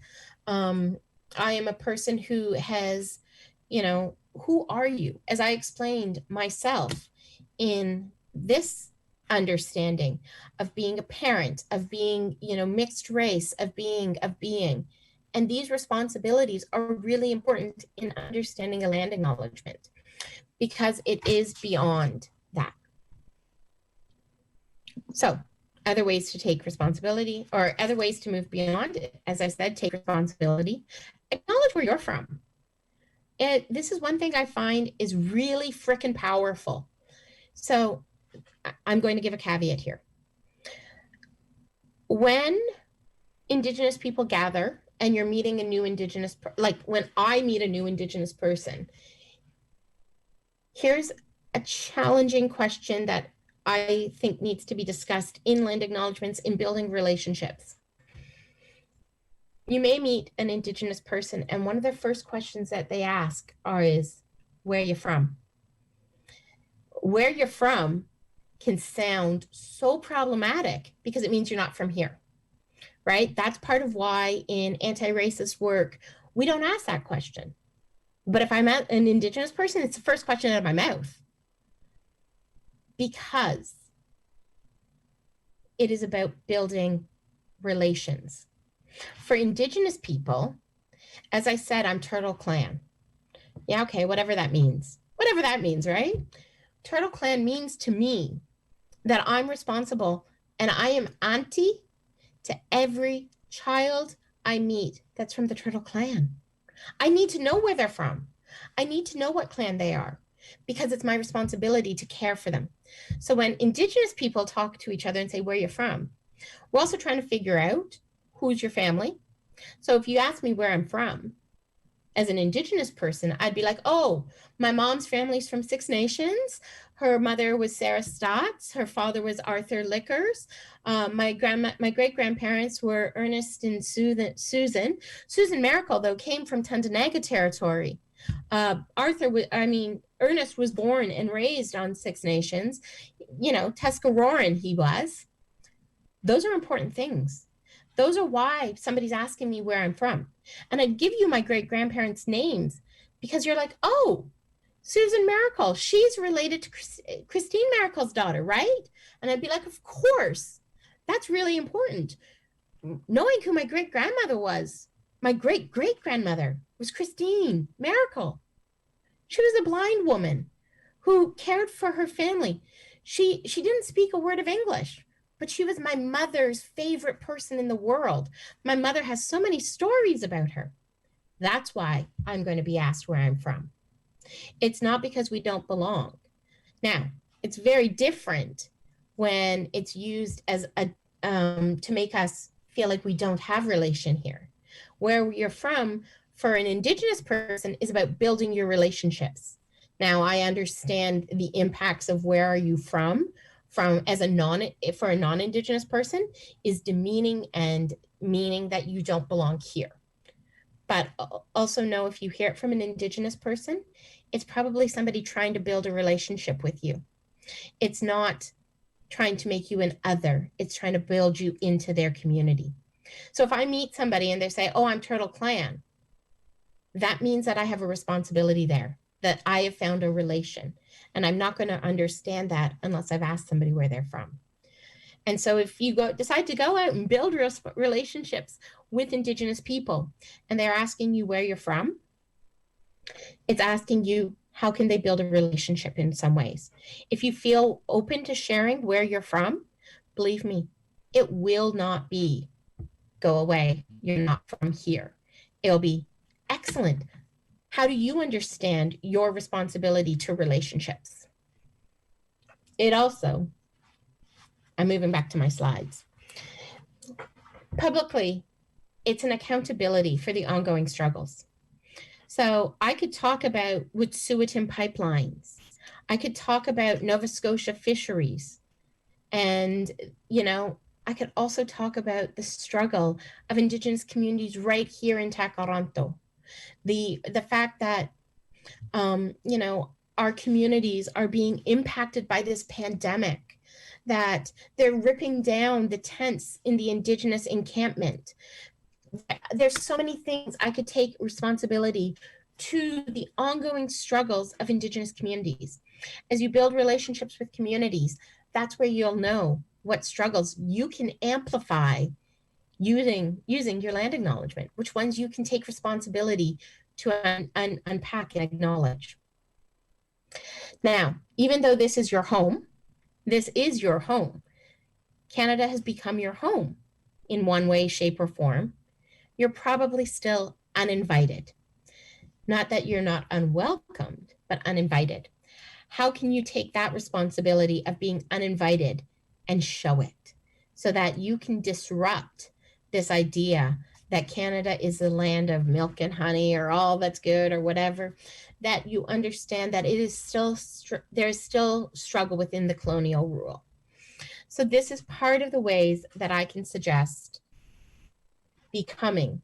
I am a person who has, who are you? As I explained myself in this understanding of being a parent, of being, mixed race, of being. And these responsibilities are really important in understanding a land acknowledgement because it is beyond that. So other ways to take responsibility or other ways to move beyond it, as I said, take responsibility, acknowledge where you're from. This is one thing I find is really freaking powerful. So I'm going to give a caveat here. When Indigenous people gather and you're meeting a new Indigenous, like when I meet a new Indigenous person, here's a challenging question that I think needs to be discussed in land acknowledgements in building relationships. You may meet an Indigenous person and one of the first questions that they ask is, where are you from? Where you're from can sound so problematic because it means you're not from here, right? That's part of why in anti-racist work, we don't ask that question. But if I'm an Indigenous person, it's the first question out of my mouth. Because it is about building relations. For Indigenous people, as I said, I'm Turtle Clan. Yeah, okay, whatever that means. Whatever that means, right? Turtle Clan means to me that I'm responsible and I am auntie to every child I meet that's from the Turtle Clan. I need to know where they're from. I need to know what clan they are because it's my responsibility to care for them. So when Indigenous people talk to each other and say, where you're from, we're also trying to figure out who's your family. So if you ask me where I'm from, as an Indigenous person, I'd be like, oh, my mom's family's from Six Nations. Her mother was Sarah Stotts. Her father was Arthur Lickers. My great-grandparents were Ernest and Susan. Susan Miracle, though, came from Tundanaga territory. Ernest was born and raised on Six Nations. Tuscaroran he was. Those are important things. Those are why somebody's asking me where I'm from. And I'd give you my great-grandparents' names because you're like, oh, Susan Miracle, she's related to Christine Miracle's daughter, right? And I'd be like, of course, that's really important. Knowing who my great-grandmother was, my great-great-grandmother was Christine Miracle. She was a blind woman who cared for her family. She didn't speak a word of English, but she was my mother's favorite person in the world. My mother has so many stories about her. That's why I'm going to be asked where I'm from. It's not because we don't belong. Now, it's very different when it's used as to make us feel like we don't have relation here. Where you're from for an Indigenous person is about building your relationships. Now, I understand the impacts of where are you from as for a non-Indigenous person is demeaning and meaning that you don't belong here. But also know if you hear it from an Indigenous person, it's probably somebody trying to build a relationship with you. It's not trying to make you an other. It's trying to build you into their community. So if I meet somebody and they say, oh, I'm Turtle Clan, that means that I have a responsibility there, that I have found a relation. And I'm not going to understand that unless I've asked somebody where they're from. And so if you decide to go out and build relationships with Indigenous people, and they're asking you where you're from, it's asking you, how can they build a relationship in some ways? If you feel open to sharing where you're from, believe me, it will not be, go away, you're not from here. It'll be, excellent. How do you understand your responsibility to relationships? It also, I'm moving back to my slides. Publicly, it's an accountability for the ongoing struggles. So I could talk about Wet'suwet'en pipelines. I could talk about Nova Scotia fisheries. And, you know, I could also talk about the struggle of Indigenous communities right here in Takaranto. The fact that, you know, our communities are being impacted by this pandemic, that they're ripping down the tents in the Indigenous encampment. There's so many things I could take responsibility to the ongoing struggles of Indigenous communities. As you build relationships with communities, that's where you'll know what struggles you can amplify using your land acknowledgement, which ones you can take responsibility to unpack and acknowledge. Now, even though this is your home, Canada has become your home in one way, shape, or form, you're probably still uninvited. Not that you're not unwelcomed, but uninvited. How can you take that responsibility of being uninvited and show it so that you can disrupt this idea that Canada is the land of milk and honey or all that's good or whatever, that you understand that it is still, there's still struggle within the colonial rule. So this is part of the ways that I can suggest becoming,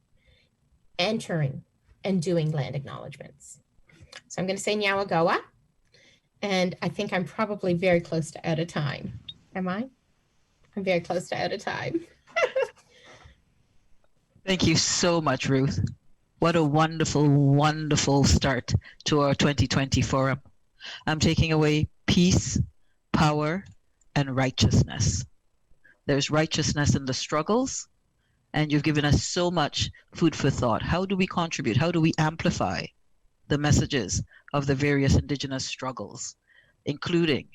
entering, and doing land acknowledgements. So I'm going to say Nyawagoa, and I think I'm probably very close to out of time. Am I? I'm very close to out of time. Thank you so much, Ruth. What a wonderful, wonderful start to our 2020 forum. I'm taking away peace, power, and righteousness. There's righteousness in the struggles, and you've given us so much food for thought. How do we contribute? How do we amplify the messages of the various Indigenous struggles, including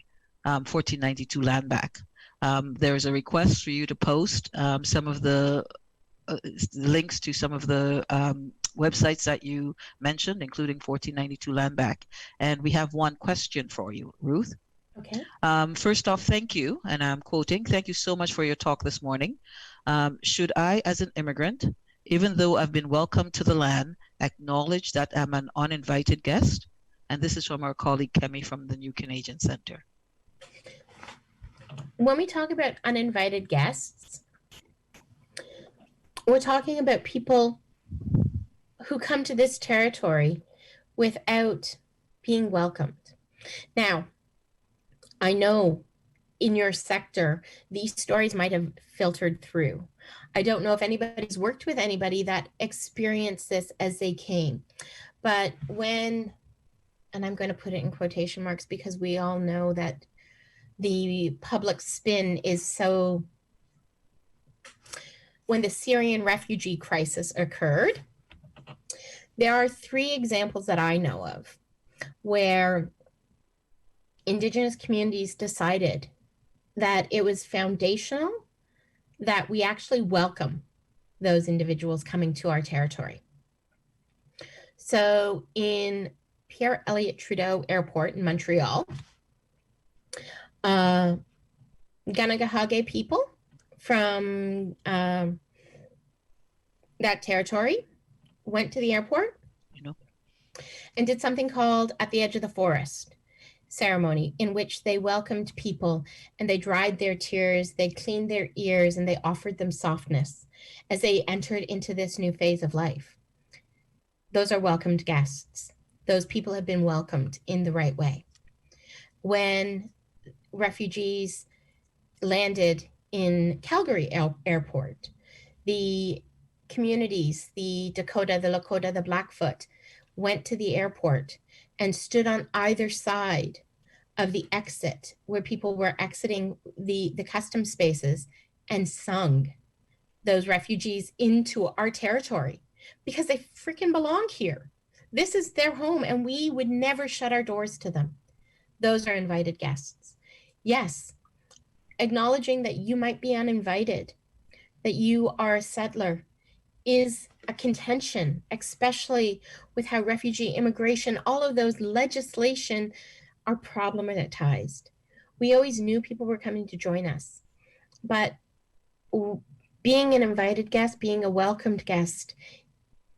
1492 land back? There's a request for you to post some of the links to some of the websites that you mentioned, including 1492 land back. And we have one question for you, Ruth. Okay. First off, thank you, and I'm quoting, "Thank you so much for your talk this morning. Should I, as an immigrant, even though I've been welcomed to the land, acknowledge that I'm an uninvited guest?" And this is from our colleague Kemi from the New Canadian Center. When we talk about uninvited guests, we're talking about people who come to this territory without being welcomed. Now, I know in your sector, these stories might have filtered through. I don't know if anybody's worked with anybody that experienced this as they came. But when, and I'm going to put it in quotation marks because we all know that the public spin is so, when the Syrian refugee crisis occurred, there are 3 examples that I know of where Indigenous communities decided that it was foundational that we actually welcome those individuals coming to our territory. So in Pierre Elliott Trudeau Airport in Montreal, Ganagahage people from that territory went to the airport and did something called At the Edge of the Forest ceremony, in which they welcomed people and they dried their tears, they cleaned their ears, and they offered them softness as they entered into this new phase of life. Those are welcomed guests. Those people have been welcomed in the right way. When refugees landed in Calgary Airport, the communities, the Dakota, the Lakota, the Blackfoot, went to the airport and stood on either side of the exit, where people were exiting the custom spaces, and sung those refugees into our territory because they freaking belong here. This is their home, and we would never shut our doors to them. Those are invited guests. Yes, acknowledging that you might be uninvited, that you are a settler, is a contention, especially with how refugee immigration, all of those legislation are problematized. We always knew people were coming to join us, but being an invited guest, being a welcomed guest,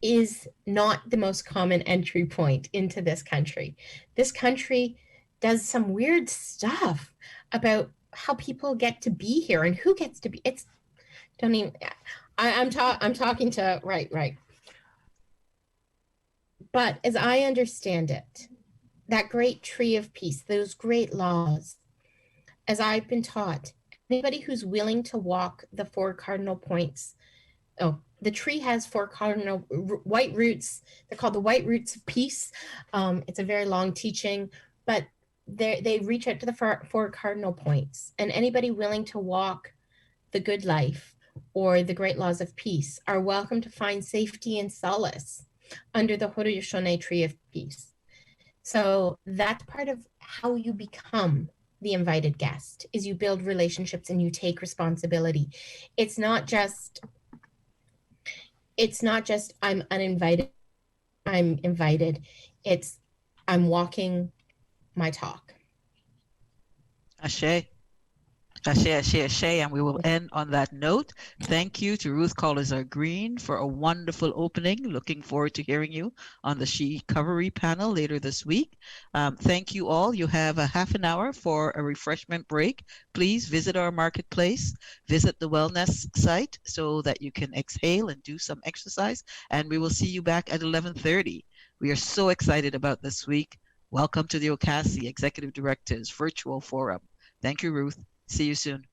is not the most common entry point into this country. This country does some weird stuff about how people get to be here and who gets to be. It's don't even. I'm talking to right. But as I understand it, that great tree of peace, those great laws, as I've been taught, anybody who's willing to walk the 4 cardinal points. Oh, the tree has 4 cardinal white roots. They're called the white roots of peace. It's a very long teaching, but they reach out to the 4 cardinal points. And anybody willing to walk the good life or the great laws of peace are welcome to find safety and solace under the Haudenosaunee tree of peace. So that's part of how you become the invited guest, is you build relationships and you take responsibility. It's not just I'm uninvited, I'm invited. It's I'm walking my talk. Ashe. Ashe, and we will end on that note. Thank you to Ruth Koleszar-Green for a wonderful opening. Looking forward to hearing you on the She Covery panel later this week. Thank you all. You have a half an hour for a refreshment break. Please visit our marketplace, visit the wellness site so that you can exhale and do some exercise. And we will see you back at 11:30. We are so excited about this week. Welcome to the OCASI Executive Directors Virtual Forum. Thank you, Ruth. See you soon.